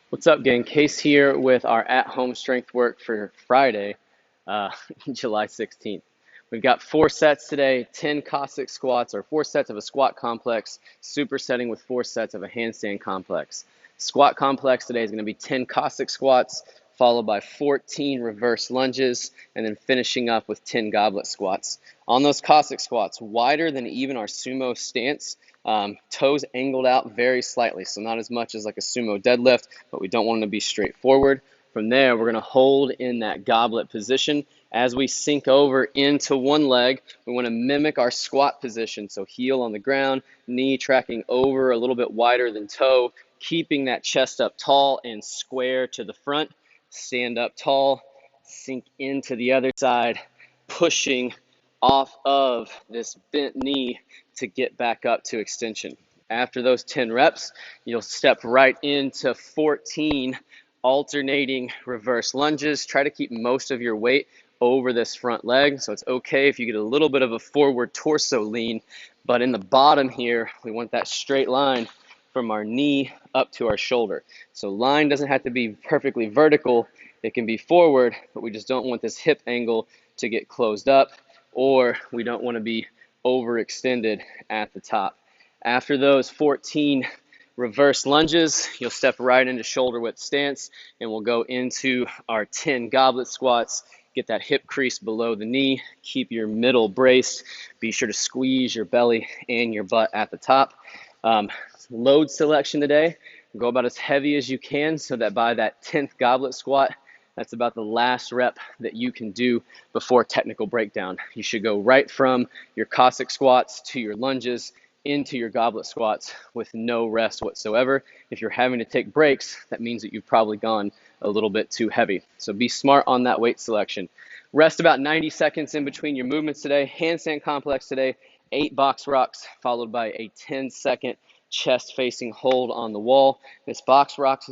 What's up, gang? Case here with our at-home strength work for Friday, uh, July 16th. We've got 4 sets today, 10 Cossack squats, or 4 sets of a squat complex, supersetting with 4 sets of a handstand complex. Squat complex today is going to be 10 Cossack squats, followed by 14 reverse lunges, and then finishing up with 10 goblet squats. On those Cossack squats, wider than even our sumo stance, toes angled out very slightly, so not as much as like a sumo deadlift, but we don't want them to be straight forward. From there, we're going to hold in that goblet position. As we sink over into one leg, we want to mimic our squat position, so heel on the ground, knee tracking over a little bit wider than toe, keeping that chest up tall and square to the front. Stand up tall, sink into the other side, pushing off of this bent knee to get back up to extension. After those 10 reps, you'll step right into 14 alternating reverse lunges. Try to keep most of your weight over this front leg. So it's okay if you get a little bit of a forward torso lean, but in the bottom here, we want that straight line from our knee up to our shoulder. So line doesn't have to be perfectly vertical. It can be forward, but we just don't want this hip angle to get closed up, or we don't want to be overextended at the top. After those 14 reverse lunges, you'll step right into shoulder width stance, and we'll go into our 10 goblet squats. Get that hip crease below the knee, keep your middle braced, be sure to squeeze your belly and your butt at the top. Load selection today, go about as heavy as you can so that by that 10th goblet squat, that's about the last rep that you can do before technical breakdown. You should go right from your Cossack squats to your lunges into your goblet squats with no rest whatsoever. If you're having to take breaks, that means that you've probably gone a little bit too heavy. So be smart on that weight selection. Rest about 90 seconds in between your movements today. Handstand complex today, 8 box rocks, followed by a 10-second chest facing hold on the wall. This box rock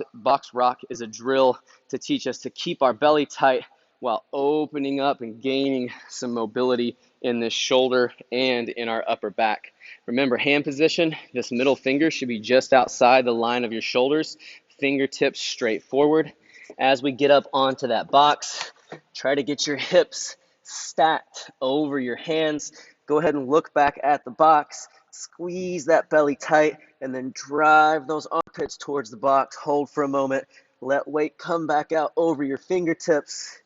is a drill to teach us to keep our belly tight while opening up and gaining some mobility in this shoulder and in our upper back. Remember, hand position, this middle finger should be just outside the line of your shoulders, fingertips straight forward. As we get up onto that box, try to get your hips stacked over your hands. Go ahead and look back at the box, squeeze that belly tight, and then drive those armpits towards the box. Hold for a moment, let weight come back out over your fingertips,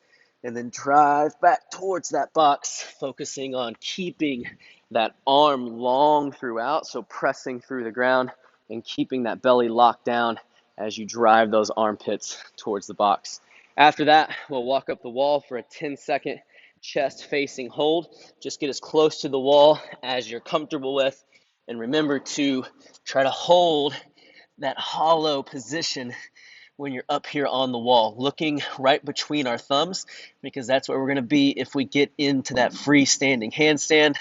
and then drive back towards that box, focusing on keeping that arm long throughout, so pressing through the ground and keeping that belly locked down as you drive those armpits towards the box. After that, we'll walk up the wall for a 10-second chest facing hold. Just get as close to the wall as you're comfortable with, and remember to try to hold that hollow position when you're up here on the wall, looking right between our thumbs, because that's where we're going to be if we get into that freestanding handstand.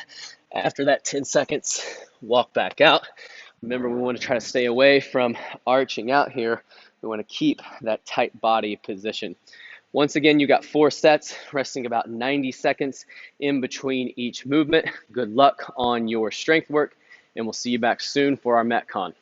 After that 10 seconds, walk back out. Remember, we want to try to stay away from arching out here. We want to keep that tight body position. Once again, you got 4 sets, resting about 90 seconds in between each movement. Good luck on your strength work, and we'll see you back soon for our Metcon.